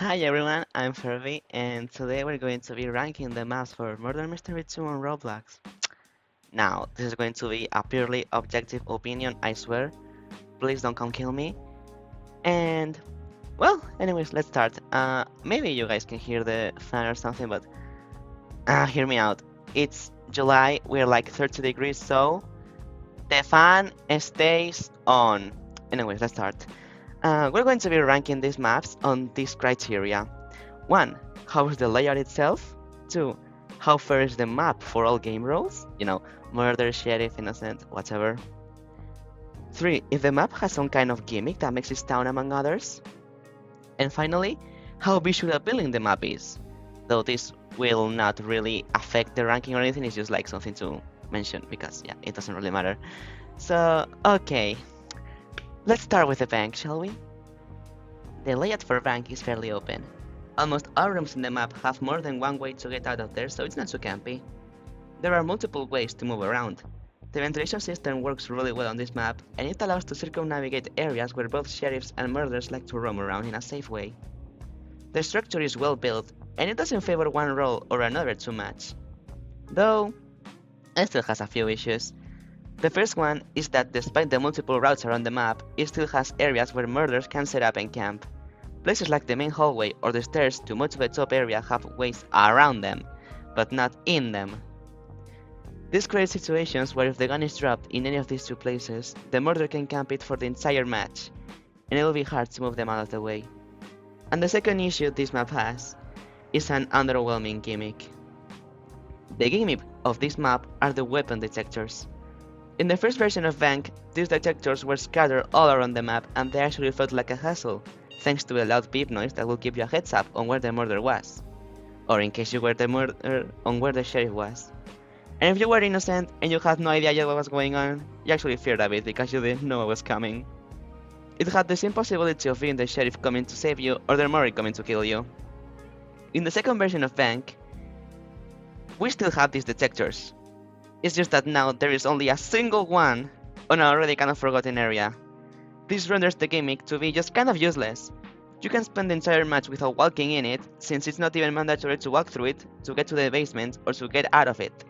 Hi everyone, I'm Ferby, and today we're going to be ranking the maps for Murder Mystery 2 on Roblox. Now, this is going to be a purely objective opinion, I swear. Please don't come kill me. And, well, anyways, let's start. Maybe you guys can hear the fan or something, but hear me out. It's July, we're like 30 degrees, so the fan stays on. Anyways, let's start. We're going to be ranking these maps on these criteria. 1. How is the layout itself? 2. How fair is the map for all game roles? Murder, sheriff, innocent, whatever. 3. If the map has some kind of gimmick that makes it stand among others. And finally, how visually appealing the map is. Though this will not really affect the ranking or anything, it's just like something to mention because, yeah, it doesn't really matter. So, okay. Let's start with the bank, shall we? The layout for bank is fairly open. Almost all rooms in the map have more than one way to get out of there, so it's not too campy. There are multiple ways to move around. The ventilation system works really well on this map, and it allows to circumnavigate areas where both sheriffs and murderers like to roam around in a safe way. The structure is well built, and it doesn't favor one role or another too much. Though, it still has a few issues. The first one is that despite the multiple routes around the map, it still has areas where murderers can set up and camp. Places like the main hallway or the stairs to much of the top area have ways around them, but not in them. This creates situations where if the gun is dropped in any of these two places, the murderer can camp it for the entire match, and it will be hard to move them out of the way. And the second issue this map has is an underwhelming gimmick. The gimmick of this map are the weapon detectors. In the first version of Bank, these detectors were scattered all around the map and they actually felt like a hassle, thanks to a loud beep noise that will give you a heads up on where the murder was, or in case you were the murderer, on where the sheriff was. And if you were innocent and you had no idea yet what was going on, you actually feared a bit because you didn't know what was coming. It had the same possibility of being the sheriff coming to save you or the murderer coming to kill you. In the second version of Bank, we still have these detectors. It's just that now there is only a single one on an already kind of forgotten area. This renders the gimmick to be just kind of useless. You can spend the entire match without walking in it, since it's not even mandatory to walk through it to get to the basement or to get out of it.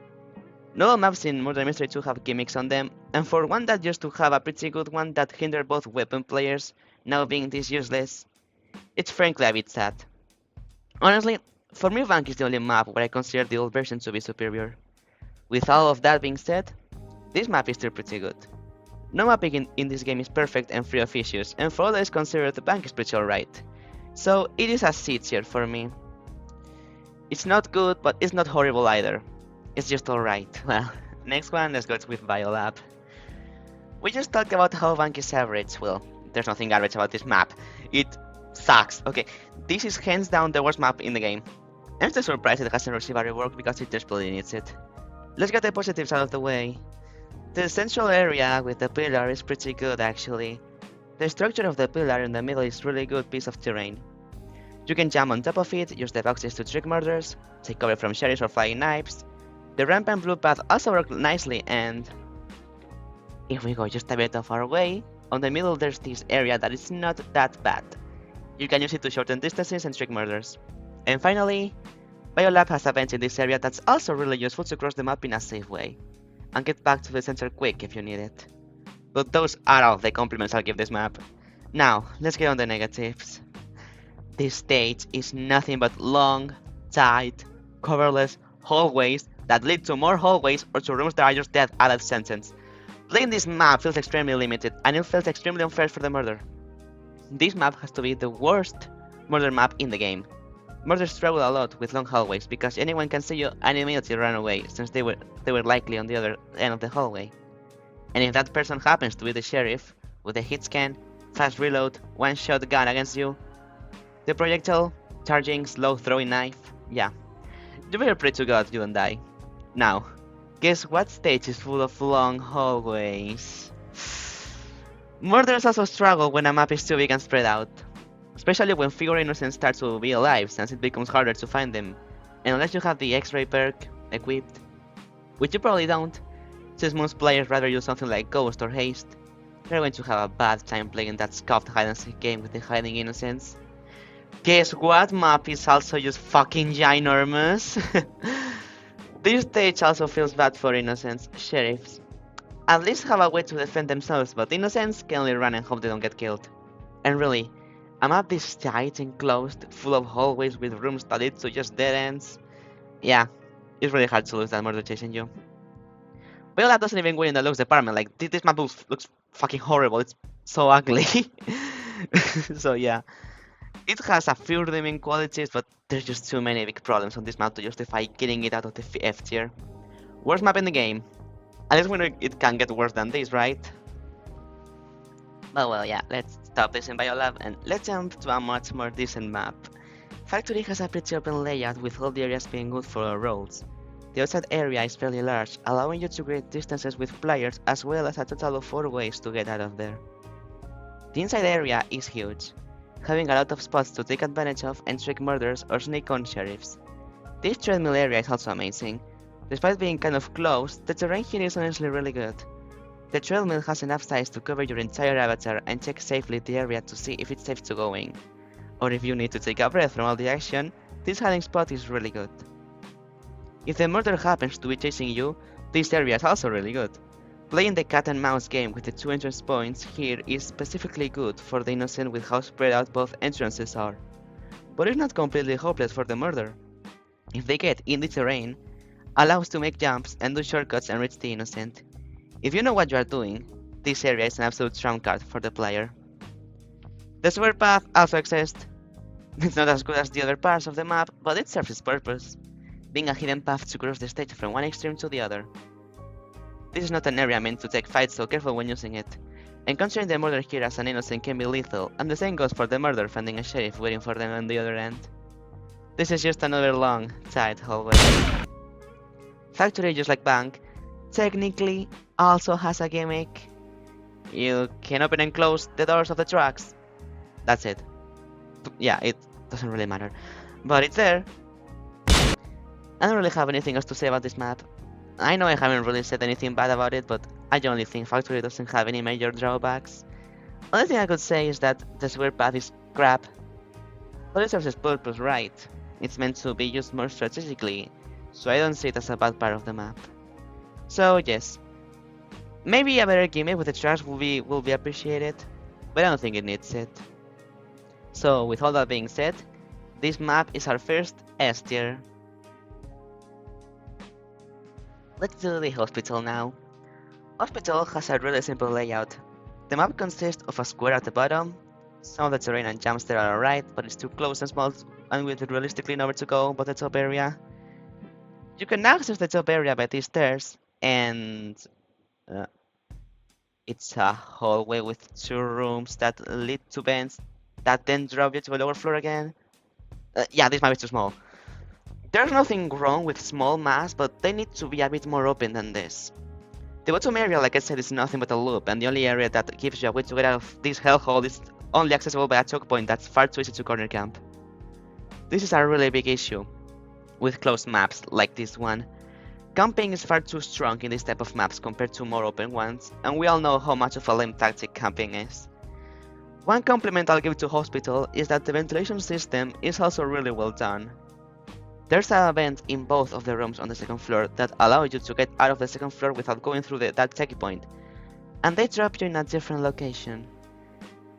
Not all maps in Murder Mystery 2 have gimmicks on them, and for one that used to have a pretty good one that hindered both weapon players, now being this useless, it's frankly a bit sad. Honestly, for me Bank is the only map where I consider the old version to be superior. With all of that being said, this map is still pretty good. No mapping in this game is perfect and free of issues, and for all that is considered, the bank is pretty alright. So it is a C tier for me. It's not good, but it's not horrible either. It's just alright. Well, next one, let's go with Biolab. We just talked about how bank is average. Well, there's nothing average about this map. It sucks. Okay, this is hands down the worst map in the game. I'm still surprised it hasn't received a rework because it desperately needs it. Let's get the positives out of the way. The central area with the pillar is pretty good actually. The structure of the pillar in the middle is really good piece of terrain. You can jump on top of it, use the boxes to trick murders, take cover from sheriffs or flying knives. The ramp and blue path also work nicely, and if we go just a bit of our way, on the middle there's this area that is not that bad. You can use it to shorten distances and trick murders. And finally, Biolab has a bench in this area that's also really useful to cross the map in a safe way, and get back to the center quick if you need it. But those are all the compliments I'll give this map. Now, let's get on the negatives. This stage is nothing but long, tight, coverless hallways that lead to more hallways or to rooms that are just dead added sentence. Playing this map feels extremely limited, and it feels extremely unfair for the murder. This map has to be the worst murder map in the game. Murders struggle a lot with long hallways because anyone can see you and immediately run away since they were likely on the other end of the hallway. And if that person happens to be the sheriff, with a hit scan, fast reload, one-shot gun against you, the projectile, charging, slow throwing knife, yeah. You better pray to God you don't die. Now, guess what stage is full of long hallways? Murderers also struggle when a map is too big and spread out. Especially when figure innocents start to be alive, since it becomes harder to find them. And unless you have the X-ray perk equipped, which you probably don't, since most players rather use something like Ghost or Haste, you're going to have a bad time playing that scuffed hide and seek game with the hiding innocents. Guess what map is also just fucking ginormous? This stage also feels bad for innocents. Sheriffs at least have a way to defend themselves, but innocents can only run and hope they don't get killed. And really, a map this tight and closed, full of hallways with rooms that lead to just dead ends, yeah, it's really hard to lose that murder chasing you. Viola doesn't even win in the looks department, like this map looks fucking horrible, it's so ugly. So yeah, it has a few redeeming qualities, but there's just too many big problems on this map to justify getting it out of the F tier. Worst map in the game. At least we know it can get worse than this, right? But well, yeah, let's stop this in Biolab and let's jump to a much more decent map. Factory has a pretty open layout with all the areas being good for our roles. The outside area is fairly large, allowing you to create distances with players as well as a total of 4 ways to get out of there. The inside area is huge, having a lot of spots to take advantage of and trick murders or sneak on sheriffs. This treadmill area is also amazing. Despite being kind of close, the terrain here is honestly really good. The treadmill has enough size to cover your entire avatar and check safely the area to see if it's safe to go in. Or if you need to take a breath from all the action, this hiding spot is really good. If the murder happens to be chasing you, this area is also really good. Playing the cat and mouse game with the 2 entrance points here is specifically good for the innocent with how spread out both entrances are. But it's not completely hopeless for the murder. If they get in the terrain, allows to make jumps and do shortcuts and reach the innocent. If you know what you are doing, this area is an absolute trump card for the player. The sewer path also exists. It's not as good as the other parts of the map, but it serves its purpose, being a hidden path to cross the stage from one extreme to the other. This is not an area meant to take fights, so careful when using it. Encountering the murder here as an innocent can be lethal, and the same goes for the murder finding a sheriff waiting for them on the other end. This is just another long, tight hallway. Factory, just like Bank, technically also has a gimmick. You can open and close the doors of the trucks. That's it. Yeah, it doesn't really matter. But it's there. I don't really have anything else to say about this map. I know I haven't really said anything bad about it, but I generally think Factory doesn't have any major drawbacks. Only thing I could say is that the sewer path is crap. But it serves its purpose right. It's meant to be used more strategically, so I don't see it as a bad part of the map. So yes, maybe a better gimmick with the trucks will be appreciated, but I don't think it needs it. So with all that being said, this map is our first S tier. Let's do the hospital now. Hospital has a really simple layout. The map consists of a square at the bottom. Some of the terrain and jumps there are alright, but it's too close and small and with realistically nowhere to go but the top area. You can access the top area by these stairs, and it's a hallway with 2 rooms that lead to vents that then drop you to the lower floor again. Yeah, this map is too small. There's nothing wrong with small maps, but they need to be a bit more open than this. The bottom area, like I said, is nothing but a loop, and the only area that gives you a way to get out of this hellhole is only accessible by a choke point that's far too easy to corner camp. This is a really big issue with closed maps like this one. Camping is far too strong in this type of maps compared to more open ones, and we all know how much of a lame tactic camping is. One compliment I'll give to Hospital is that the ventilation system is also really well done. There's a vent in both of the rooms on the 2nd floor that allow you to get out of the 2nd floor without going through that checkpoint, and they drop you in a different location.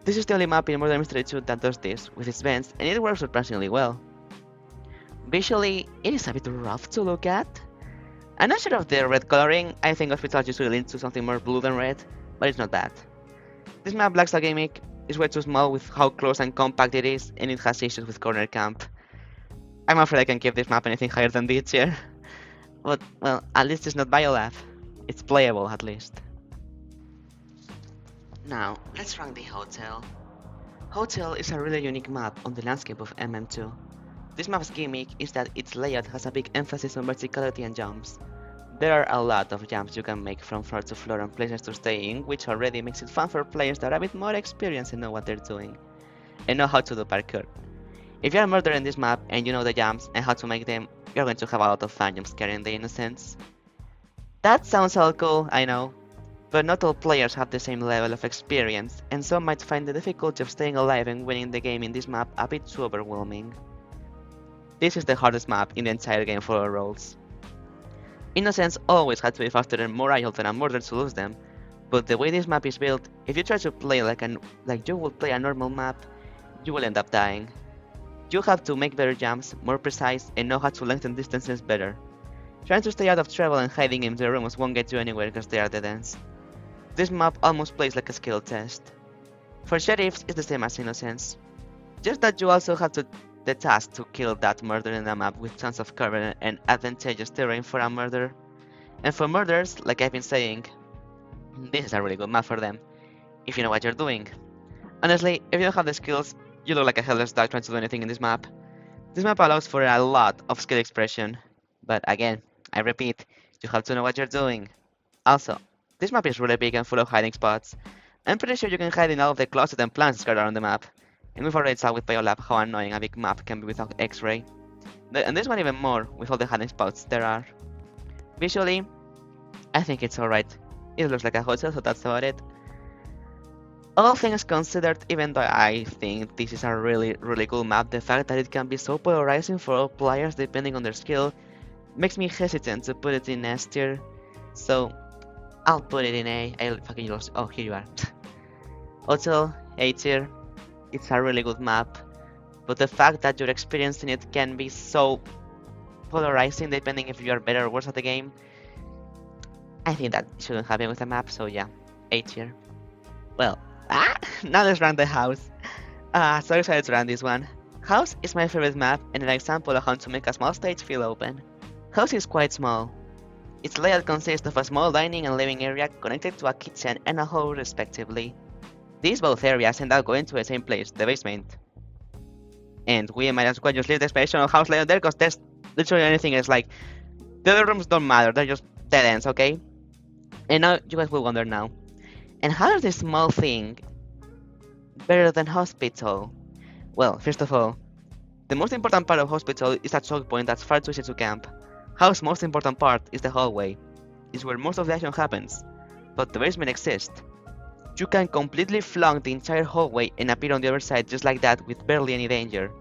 This is the only map in Murder Mystery 2 that does this with its vents, and it works surprisingly well. Visually, it is a bit rough to look at. I'm not sure of the red coloring. I think Hospital usually leans to something more blue than red, but it's not bad. This map lacks a gimmick, it's way too small with how close and compact it is, and it has issues with corner camp. I'm afraid I can't give this map anything higher than D tier. But, well, at least it's not Biolab. It's playable, at least. Now, let's rank the Hotel. Hotel is a really unique map on the landscape of MM2. This map's gimmick is that its layout has a big emphasis on verticality and jumps. There are a lot of jumps you can make from floor to floor and places to stay in, which already makes it fun for players that are a bit more experienced and know what they're doing, and know how to do parkour. If you're a murderer in this map and you know the jumps and how to make them, you're going to have a lot of fun jump scaring the innocents. That sounds all cool, I know, but not all players have the same level of experience, and some might find the difficulty of staying alive and winning the game in this map a bit too overwhelming. This is the hardest map in the entire game for all roles. Innocents always had to be faster and more agile than a murder to lose them, but the way this map is built, if you try to play like you would play a normal map, you will end up dying. You have to make better jumps, more precise, and know how to lengthen distances better. Trying to stay out of trouble and hiding in the rooms won't get you anywhere because they are dead ends. This map almost plays like a skill test. For sheriffs, it's the same as innocents. Just that you also have the task to kill that murderer in the map with tons of cover and advantageous terrain for a murder. And for murders, like I've been saying, this is a really good map for them, if you know what you're doing. Honestly, if you don't have the skills, you look like a helpless dog trying to do anything in this map. This map allows for a lot of skill expression, but again, I repeat, you have to know what you're doing. Also, this map is really big and full of hiding spots. I'm pretty sure you can hide in all of the closets and plants scattered around the map. And we've already saw with Biolab how annoying a big map can be without X-ray. And this one even more, with all the hiding spots there are. Visually, I think it's alright. It looks like a hotel, so that's about it. All things considered, even though I think this is a really cool map, the fact that it can be so polarizing for all players depending on their skill makes me hesitant to put it in S tier. So, I'll put it in A. I fucking lost. Oh, here you are. Hotel, A tier. It's a really good map, but the fact that your experience in it can be so polarizing depending if you are better or worse at the game, I think that shouldn't happen with a map, so yeah, A tier. Well, now let's rank the house. So excited to run this one. House is my favorite map and an example of how to make a small stage feel open. House is quite small. Its layout consists of a small dining and living area connected to a kitchen and a hall respectively. These both areas end up going to the same place, the basement. And we might as well just leave the explanation of house layout there because there's literally anything else. Like, the other rooms don't matter, they're just dead ends, okay? And now you guys will wonder now, and how is this small thing better than hospital? Well, first of all, the most important part of hospital is a choke point that's far too easy to camp. House's most important part is the hallway. It's where most of the action happens, but the basement exists. You can completely flunk the entire hallway and appear on the other side just like that with barely any danger.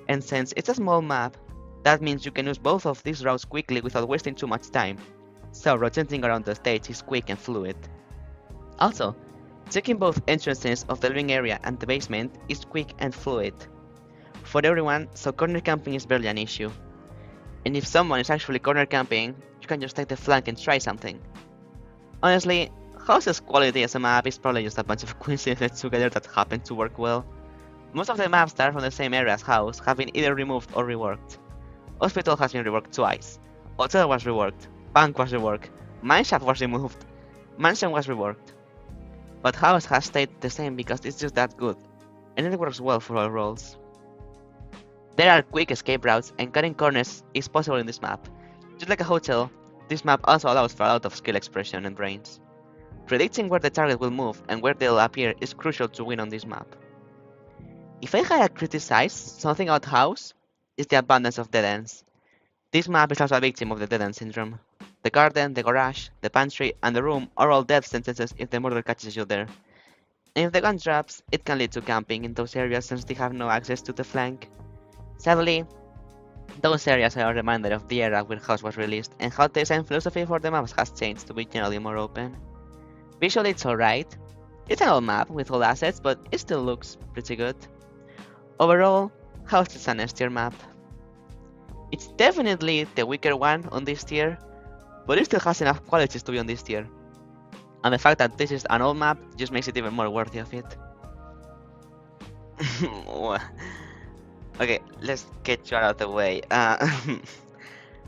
And since it's a small map, that means you can use both of these routes quickly without wasting too much time. So rotating around the stage is quick and fluid. Also, checking both entrances of the living area and the basement is quick and fluid. For everyone, so corner camping is barely an issue. And if someone is actually corner camping, you can just take the flank and try something. Honestly, House's quality as a map is probably just a bunch of coincidences together that happen to work well. Most of the maps that are from the same area as House have been either removed or reworked. Hospital has been reworked twice. Hotel was reworked. Bank was reworked. Mineshaft was removed. Mansion was reworked. But House has stayed the same because it's just that good, and it works well for all roles. There are quick escape routes, and cutting corners is possible in this map. Just like a hotel, this map also allows for a lot of skill expression and brains. Predicting where the target will move and where they'll appear is crucial to win on this map. If I had to criticize something about House, it's the abundance of dead ends. This map is also a victim of the dead end syndrome. The garden, the garage, the pantry, and the room are all death sentences if the murderer catches you there. And if the gun drops, it can lead to camping in those areas since they have no access to the flank. Sadly, those areas are a reminder of the era where House was released and how the design philosophy for the maps has changed to be generally more open. Visually it's alright. It's an old map with old assets, but it still looks pretty good. Overall, House is an S tier map. It's definitely the weaker one on this tier, but it still has enough qualities to be on this tier. And the fact that this is an old map just makes it even more worthy of it. Okay, let's get you out of the way.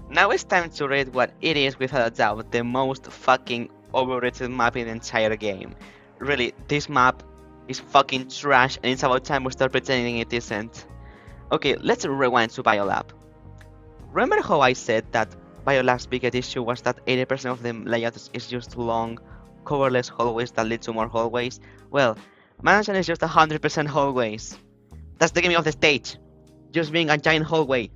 Now it's time to rate what it is without a doubt the most fucking overrated map in the entire game. Really, this map is fucking trash and it's about time we start pretending it isn't. Okay, let's rewind to Biolab. Remember how I said that Biolab's biggest issue was that 80% of the layout is just long, coverless hallways that lead to more hallways? Well, Mansion is just 100% hallways. That's the gimmick of the stage, just being a giant hallway.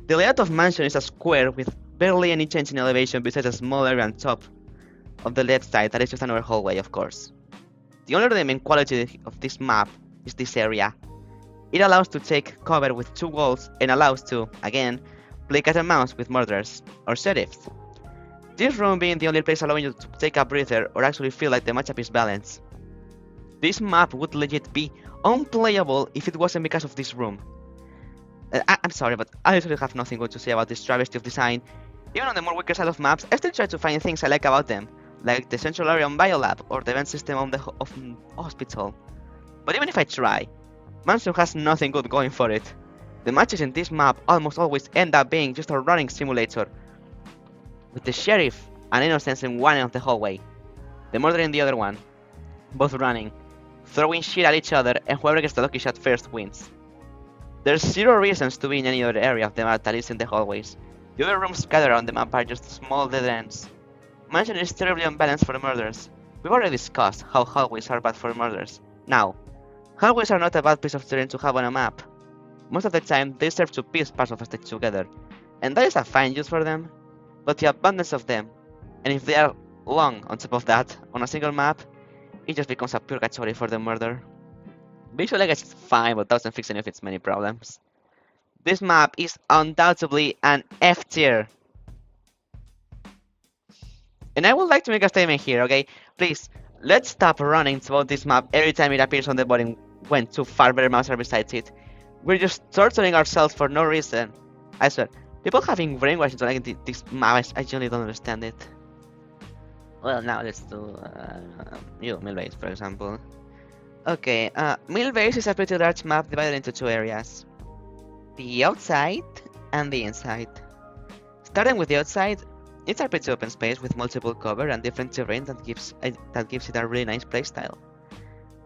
The layout of Mansion is a square with barely any change in elevation besides a small area on top. of the left side that is just another hallway, of course. The only redeeming quality of this map is this area. It allows to take cover with two walls and allows to, again, play cat and mouse with murderers or sheriffs. This room being the only place allowing you to take a breather or actually feel like the matchup is balanced. This map would legit be unplayable if it wasn't because of this room. I'm sorry, but I literally have nothing good to say about this travesty of design. Even on the more weaker side of maps, I still try to find things I like about them, like the central area on Biolab or the vent system on the hospital. But even if I try, Mansion has nothing good going for it. The matches in this map almost always end up being just a running simulator, with the sheriff and innocents in one end of the hallway, the murderer in the other one, both running, throwing shit at each other, and whoever gets the lucky shot first wins. There's zero reasons to be in any other area of the map that isn't the hallways. The other rooms scattered around the map are just small dead ends. Mansion is terribly unbalanced for the murders. We've already discussed how hallways are bad for murders. Now, hallways are not a bad piece of terrain to have on a map. Most of the time, they serve to piece parts of a stage together, and that is a fine use for them. But the abundance of them, and if they are long on top of that, on a single map, it just becomes a purgatory for the murder. Visually, I guess it's fine, but doesn't fix any of its many problems. This map is undoubtedly an F tier. And I would like to make a statement here, okay? Please, let's stop running throughout this map every time it appears on the bottom when two far better maps are besides it. We're just torturing ourselves for no reason. I swear, people having brainwashed into liking this map, I genuinely don't understand it. Well, now let's do Mill Base, for example. Okay, Mill Base is a pretty large map divided into two areas. The outside and the inside. Starting with the outside, it's a pretty open space with multiple cover and different terrain that gives it a really nice playstyle.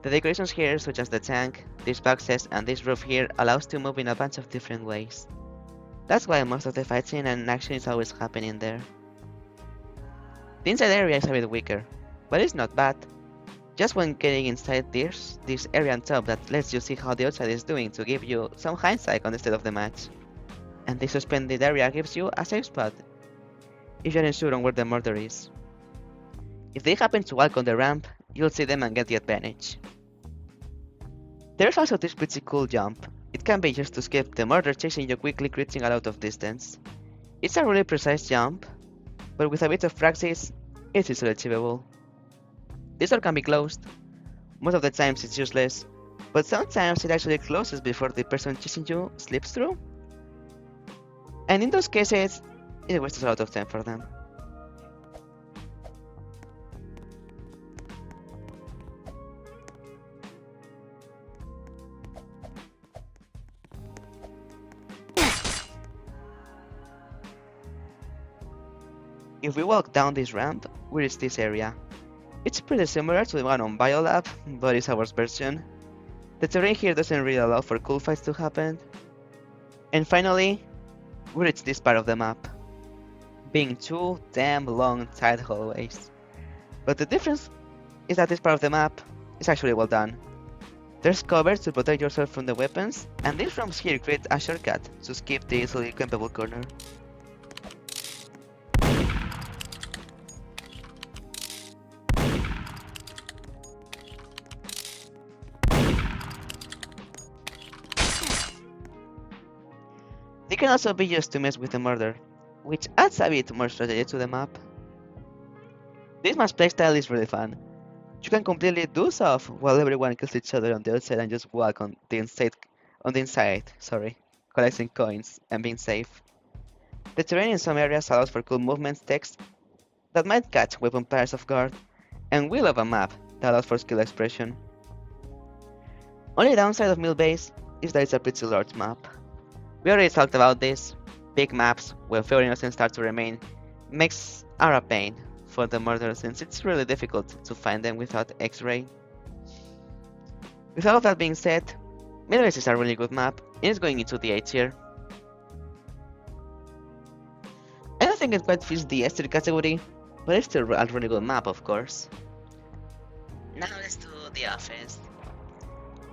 The decorations here, such as the tank, these boxes, and this roof here, allows to move in a bunch of different ways. That's why most of the fighting and action is always happening there. The inside area is a bit weaker, but it's not bad. Just when getting inside there's this area on top that lets you see how the outside is doing to give you some hindsight on the state of the match. And this suspended area gives you a safe spot, if you're unsure on where the murder is. If they happen to walk on the ramp, you'll see them and get the advantage. There's also this pretty cool jump. It can be used to skip the murder chasing you quickly critting a lot of distance. It's a really precise jump, but with a bit of practice, it's easily achievable. This door can be closed. Most of the times it's useless, but sometimes it actually closes before the person chasing you slips through. And in those cases, it wastes a lot of time for them. If we walk down this ramp, we reach this area. It's pretty similar to the one on Biolab, but it's a worse version. The terrain here doesn't really allow for cool fights to happen. And finally, we reach this part of the map, being two damn long tight hallways. But the difference is that this part of the map is actually well done. There's cover to protect yourself from the weapons, and these rooms here create a shortcut to skip the easily campable corner. They can also be used to mess with the murder, which adds a bit more strategy to the map. This map's playstyle is really fun. You can completely doze off while everyone kills each other on the outside and just walk on the inside, collecting coins and being safe. The terrain in some areas allows for cool movement text that might catch weapon pairs off guard, and we love a map that allows for skill expression. Only downside of Mill Base is that it's a pretty large map. We already talked about this. Big maps, where fewer innocents start to remain, are a pain for the murderer since it's really difficult to find them without X-ray. With all of that being said, Mill Base is a really good map, and it's going into the A tier. I don't think it quite fits the S tier category, but it's still a really good map, of course. Now let's do the office.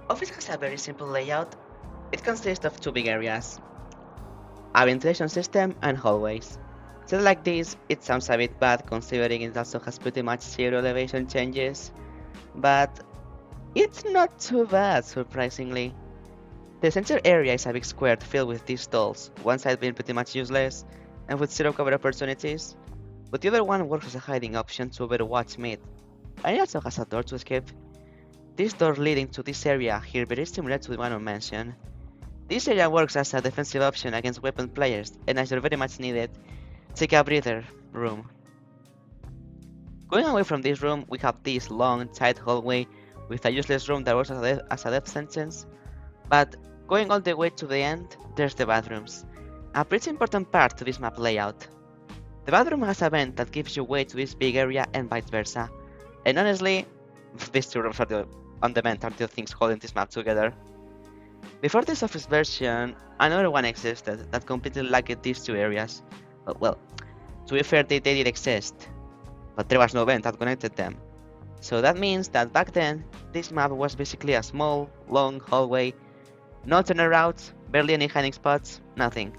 Office has a very simple layout. It consists of two big areas, a ventilation system and hallways. Said like this, it sounds a bit bad considering it also has pretty much zero elevation changes, but it's not too bad surprisingly. The center area is a big square filled with these stalls, one side being pretty much useless and with zero cover opportunities, but the other one works as a hiding option to overwatch mid, and it also has a door to escape. This door leading to this area here very similar to the one I mentioned. This area works as a defensive option against weapon players, and as you're very much needed, take a breather room. Going away from this room, we have this long, tight hallway with a useless room that works as a death sentence, but going all the way to the end, there's the bathrooms, a pretty important part to this map layout. The bathroom has a vent that gives you way to this big area and vice versa, and honestly, these two rooms are on the vent are the things holding this map together. Before this office version, another one existed that completely lacked these two areas. Well, to be fair, they did exist, but there was no vent that connected them. So that means that back then, this map was basically a small, long hallway, no turnarounds, barely any hiding spots, nothing.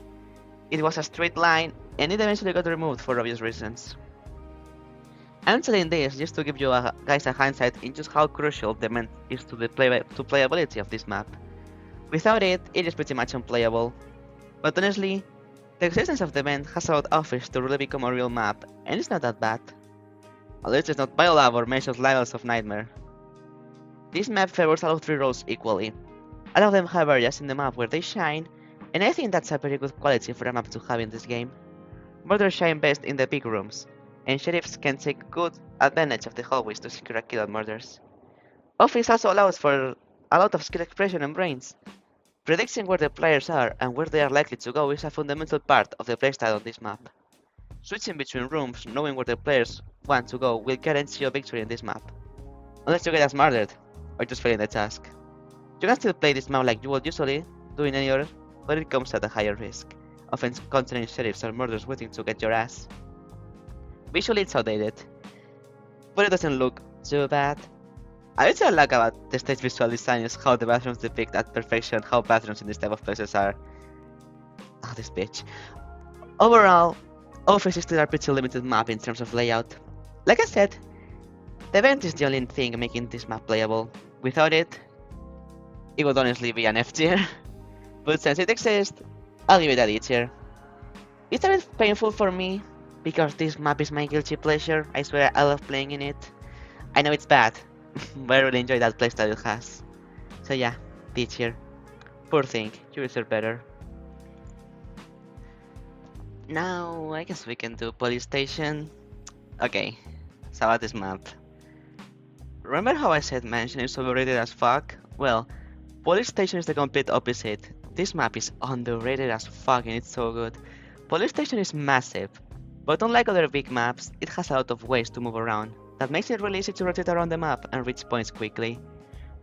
It was a straight line, and it eventually got removed for obvious reasons. I'm telling this just to give you guys a hindsight in just how crucial the vent is to the playability of this map. Without it, it is pretty much unplayable. But honestly, the existence of the vent has allowed Office to really become a real map, and it's not that bad. At least it's not Biolab or Measure's levels of Nightmare. This map favors all three roles equally. All of them have areas in the map where they shine, and I think that's a very good quality for a map to have in this game. Murders shine best in the big rooms, and sheriffs can take good advantage of the hallways to secure a kill on murders. Office also allows for a lot of skill expression and brains. Predicting where the players are and where they are likely to go is a fundamental part of the playstyle on this map. Switching between rooms, knowing where the players want to go, will guarantee you a victory in this map. Unless you get us murdered, or just failing the task. You can still play this map like you would usually do in any other, but it comes at a higher risk, often encountering sheriffs or murders waiting to get your ass. Visually it's outdated, but it doesn't look too bad. I really like about the stage visual design is how the bathrooms depict at perfection how bathrooms in this type of places are. Oh, this bitch. Overall, Office is still a pretty limited map in terms of layout. Like I said, the vent is the only thing making this map playable. Without it, it would honestly be an F tier. But since it exists, I'll give it a D tier. It's a bit painful for me, because this map is my guilty pleasure. I swear I love playing in it. I know it's bad, but I really enjoy that playstyle it has. So yeah, D tier. Poor thing, you deserve better. Now, I guess we can do Police Station. Okay, so about this map. Remember how I said Mansion is overrated as fuck? Well, Police Station is the complete opposite. This map is underrated as fuck and it's so good. Police Station is massive, but unlike other big maps, it has a lot of ways to move around. That makes it really easy to rotate around the map and reach points quickly,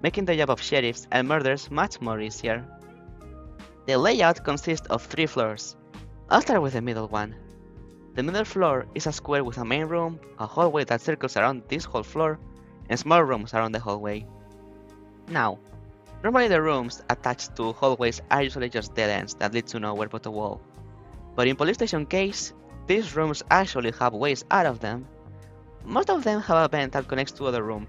making the job of sheriffs and murders much more easier. The layout consists of 3 floors. I'll start with the middle one. The middle floor is a square with a main room, a hallway that circles around this whole floor, and small rooms around the hallway. Now, normally the rooms attached to hallways are usually just dead ends that lead to nowhere but a wall. But in Police Station case, these rooms actually have ways out of them. Most of them have a vent that connects to other room,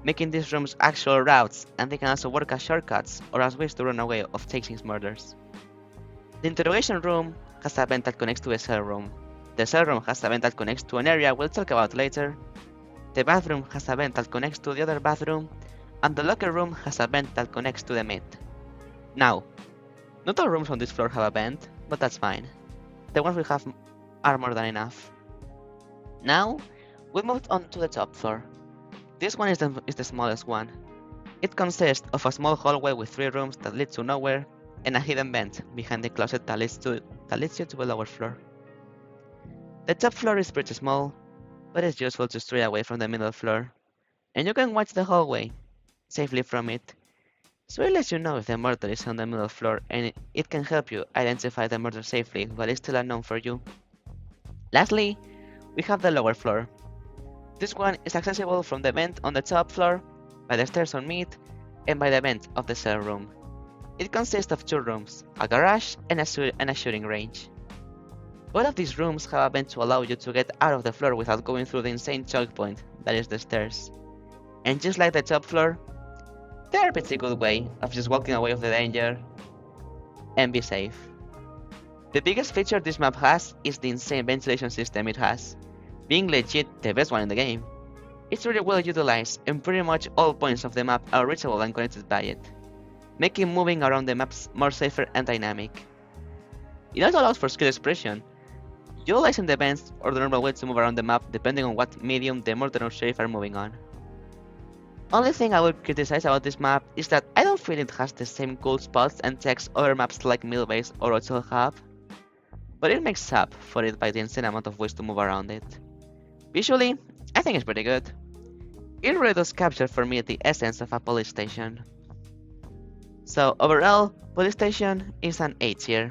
making these rooms actual routes, and they can also work as shortcuts or as ways to run away of chasing murders. The interrogation room has a vent that connects to a cell room. The cell room has a vent that connects to an area we'll talk about later. The bathroom has a vent that connects to the other bathroom, and the locker room has a vent that connects to the mid. Now, not all rooms on this floor have a vent, but that's fine. The ones we have are more than enough. Now, we moved on to the top floor. This one is the smallest one. It consists of a small hallway with 3 rooms that lead to nowhere, and a hidden vent behind the closet that leads you to the lower floor. The top floor is pretty small, but it's useful to stray away from the middle floor, and you can watch the hallway safely from it, so it lets you know if the murder is on the middle floor, and it can help you identify the murder safely while it's still unknown for you. Lastly, we have the lower floor. This one is accessible from the vent on the top floor, by the stairs on mid, and by the vent of the cell room. It consists of 2 rooms, a garage and a shooting range. Both of these rooms have a vent to allow you to get out of the floor without going through the insane choke point that is the stairs. And just like the top floor, they're a pretty good way of just walking away of the danger and be safe. The biggest feature this map has is the insane ventilation system it has, being legit the best one in the game. It's really well utilized and pretty much all points of the map are reachable and connected by it, making moving around the maps more safer and dynamic. It also allows for skill expression, utilizing the vents or the normal way to move around the map depending on what medium the mortar or sheriff are moving on. Only thing I would criticize about this map is that I don't feel it has the same cool spots and checks other maps like Millbase or Hotel have, but it makes up for it by the insane amount of ways to move around it. Visually, I think it's pretty good. It really does capture for me the essence of a police station. So overall, police station is an A tier.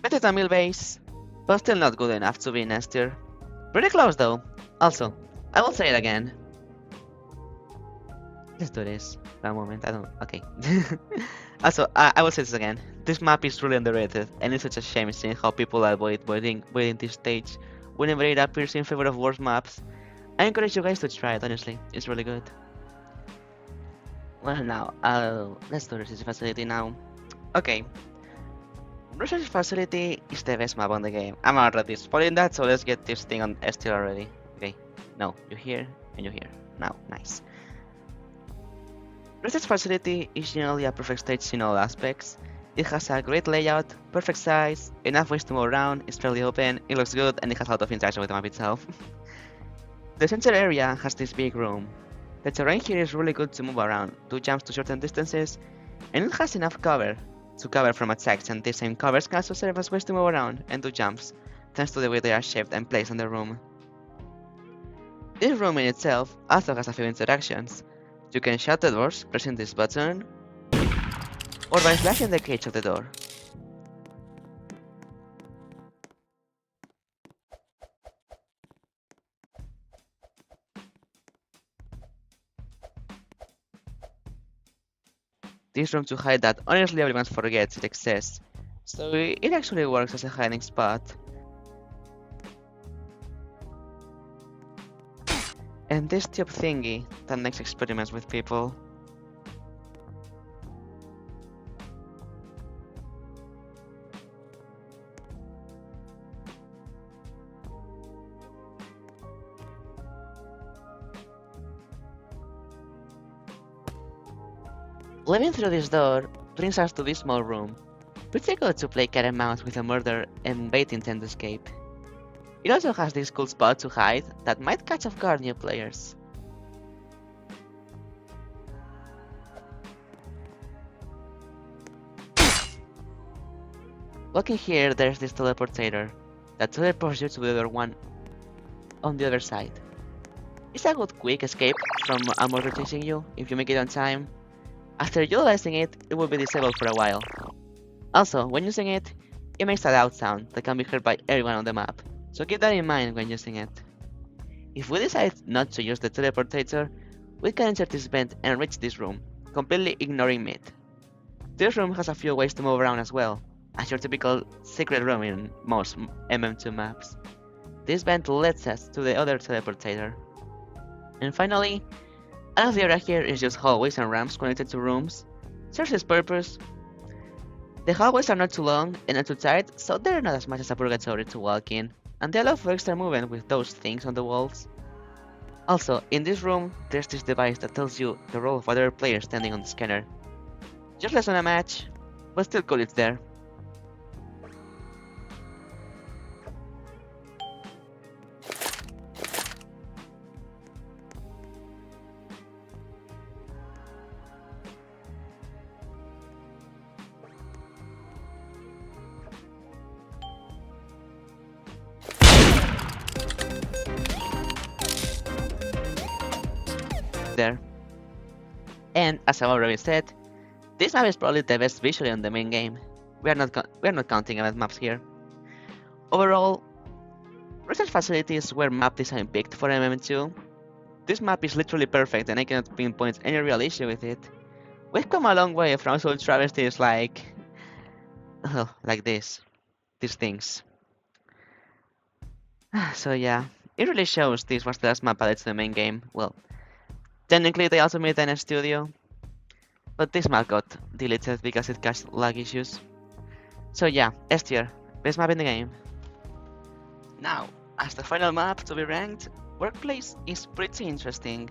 Better than Millbase, but still not good enough to be in S tier. Pretty close though. Also, I will say it again. Let's do this for a moment. Okay. Also, I will say this again. This map is really underrated, and it's such a shame seeing how people avoid waiting this stage whenever it appears in favor of worse maps. I encourage you guys to try it, honestly. It's really good. Well, now, let's do research facility now. Okay. Research facility is the best map on the game. I'm already spoiling that, so let's get this thing on S tier already. Okay. No, you're here, and you're here. Now, nice. Research facility is generally a perfect stage in all aspects. It has a great layout, perfect size, enough ways to move around, it's fairly open, it looks good, and it has a lot of interaction with the map itself. The center area has this big room. The terrain here is really good to move around, do jumps to certain distances, and it has enough cover to cover from attacks, and these same covers can also serve as ways to move around and do jumps, thanks to the way they are shaped and placed in the room. This room in itself also has a few interactions. You can shut the doors pressing this button, or by slashing the cage of the door. This room to hide that honestly everyone forgets it exists, so it actually works as a hiding spot. And this tube thingy that makes experiments with people. Living through this door brings us to this small room. Pretty good to play cat and mouse with a murder and bait intent escape. It also has this cool spot to hide that might catch off guard new players. Looking here, there's this teleportator that teleports you to the other one on the other side. It's a good quick escape from a murder chasing you if you make it on time. After utilizing it, it will be disabled for a while. Also, when using it, it makes a loud sound that can be heard by everyone on the map, so keep that in mind when using it. If we decide not to use the teleportator, we can enter this vent and reach this room, completely ignoring mid. This room has a few ways to move around as well, as your typical secret room in most MM2 maps. This vent leads us to the other teleportator. And finally, all of the area here is just hallways and ramps connected to rooms. Serves its purpose. The hallways are not too long and not too tight, so they're not as much as a purgatory to walk in, and they allow for extra movement with those things on the walls. Also, in this room, there's this device that tells you the role of other players standing on the scanner. Just less on a match, but still cool it's there. There. And as I've already said, this map is probably the best visually on the main game. We are not counting event maps here. Overall, research facilities were map design picked for MM2. This map is literally perfect and I cannot pinpoint any real issue with it. We've come a long way from old travesties like this. these things. So yeah, it really shows this was the last map added to the main game. Well, technically they also made it in a studio, but this map got deleted because it caused lag issues. So yeah, S tier, best map in the game. Now, as the final map to be ranked, Workplace is pretty interesting.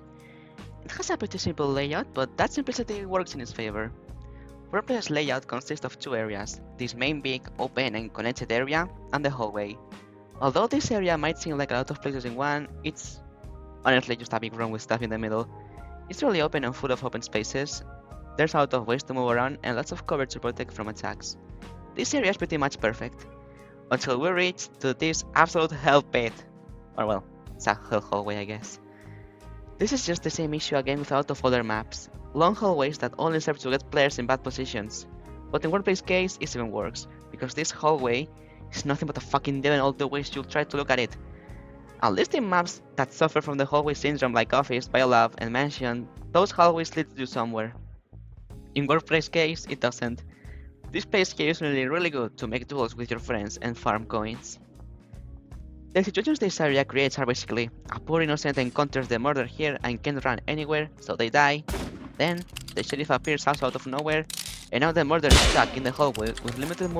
It has a pretty simple layout, but that simplicity works in its favor. Workplace's layout consists of two areas, this main big, open and connected area, and the hallway. Although this area might seem like a lot of places in one, it's honestly just a big room with stuff in the middle. It's really open and full of open spaces. There's a lot of ways to move around and lots of cover to protect from attacks. This area is pretty much perfect. Until we reach to this absolute hell pit. Or well, it's a hell hallway I guess. This is just the same issue again with a lot of other maps. Long hallways that only serve to get players in bad positions. But in Workplace's case, it's even worse, because this hallway is nothing but a fucking dead in all the ways you'll try to look at it. At least in maps that suffer from the hallway syndrome like Office, Biolab, and Mansion, those hallways lead you somewhere. In Workplace's case, it doesn't. This place here is really good to make duels with your friends and farm coins. The situations this area creates are basically a poor innocent encounters the murder here and can't run anywhere, so they die. Then, the sheriff appears also out of nowhere, and now the murderer is stuck in the hallway with limited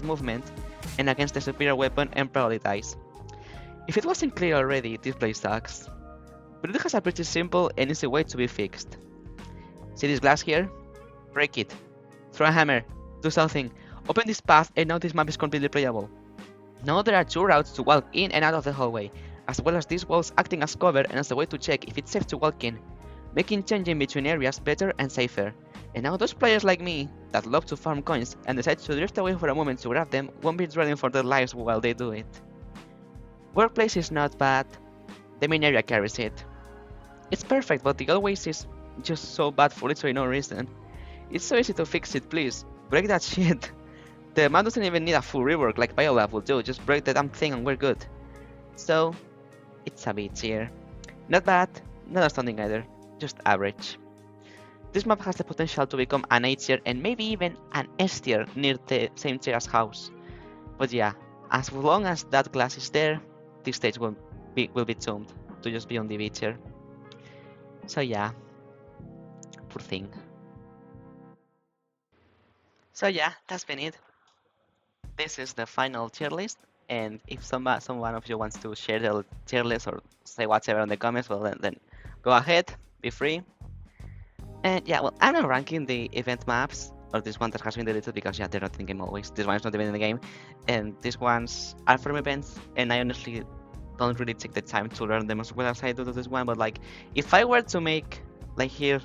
movement, and against a superior weapon and probably dies. If it wasn't clear already, this place sucks. But it has a pretty simple and easy way to be fixed. See this glass here? Break it. Throw a hammer. Do something. Open this path and now this map is completely playable. Now there are two routes to walk in and out of the hallway, as well as these walls acting as cover and as a way to check if it's safe to walk in, making changing between areas better and safer. And now those players like me, that love to farm coins and decide to drift away for a moment to grab them, won't be dreading for their lives while they do it. Workplace is not bad, the main area carries it. It's perfect, but the always is just so bad for literally no reason. It's so easy to fix it, please. Break that shit. The map doesn't even need a full rework like Biolab will do, just break the damn thing and we're good. So, it's a B tier. Not bad, not outstanding either, just average. This map has the potential to become an A tier and maybe even an S tier near the same tier as House. But yeah, as long as that glass is there, this stage will be doomed to just be on the B tier. So yeah, poor thing. So yeah, that's been it. This is the final tier list, and if someone of you wants to share the tier list or say whatever in the comments, well then go ahead, be free. And yeah, well, I'm not ranking the event maps, or this one that has been deleted because yeah, they're not in the game always. This one is not even in the game, and these ones are from events, and I honestly don't really take the time to learn them as well as I do to this one. But like, if I were to make like here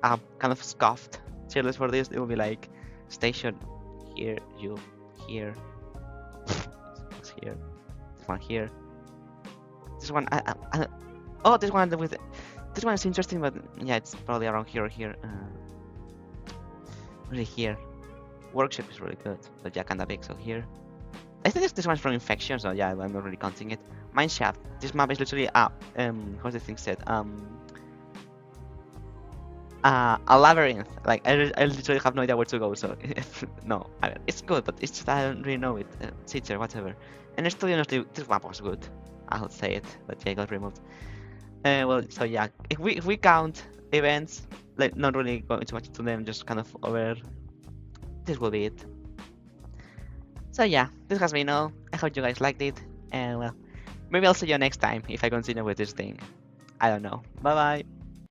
a kind of scuffed tier list for this, it would be like station here, you here, this here, this one here, this one. Oh, this one with this one is interesting, but yeah, it's probably around here or here. Really here. Workshop is really good, but yeah, kinda big. So here, I think this one's from Infection, so yeah, I'm not really counting it. Mineshaft. This map is literally how's the thing said? A labyrinth. Like I literally have no idea where to go. So no, it's good, but it's just I don't really know it. Teacher, whatever. And still, honestly, this map was good. I would say it, but yeah, it got removed. Well, so yeah, if we count events, like not really going too much into them, just kind of over. This will be it. So yeah, this has been all. I hope you guys liked it, and well, maybe I'll see you next time if I continue with this thing. I don't know. Bye bye.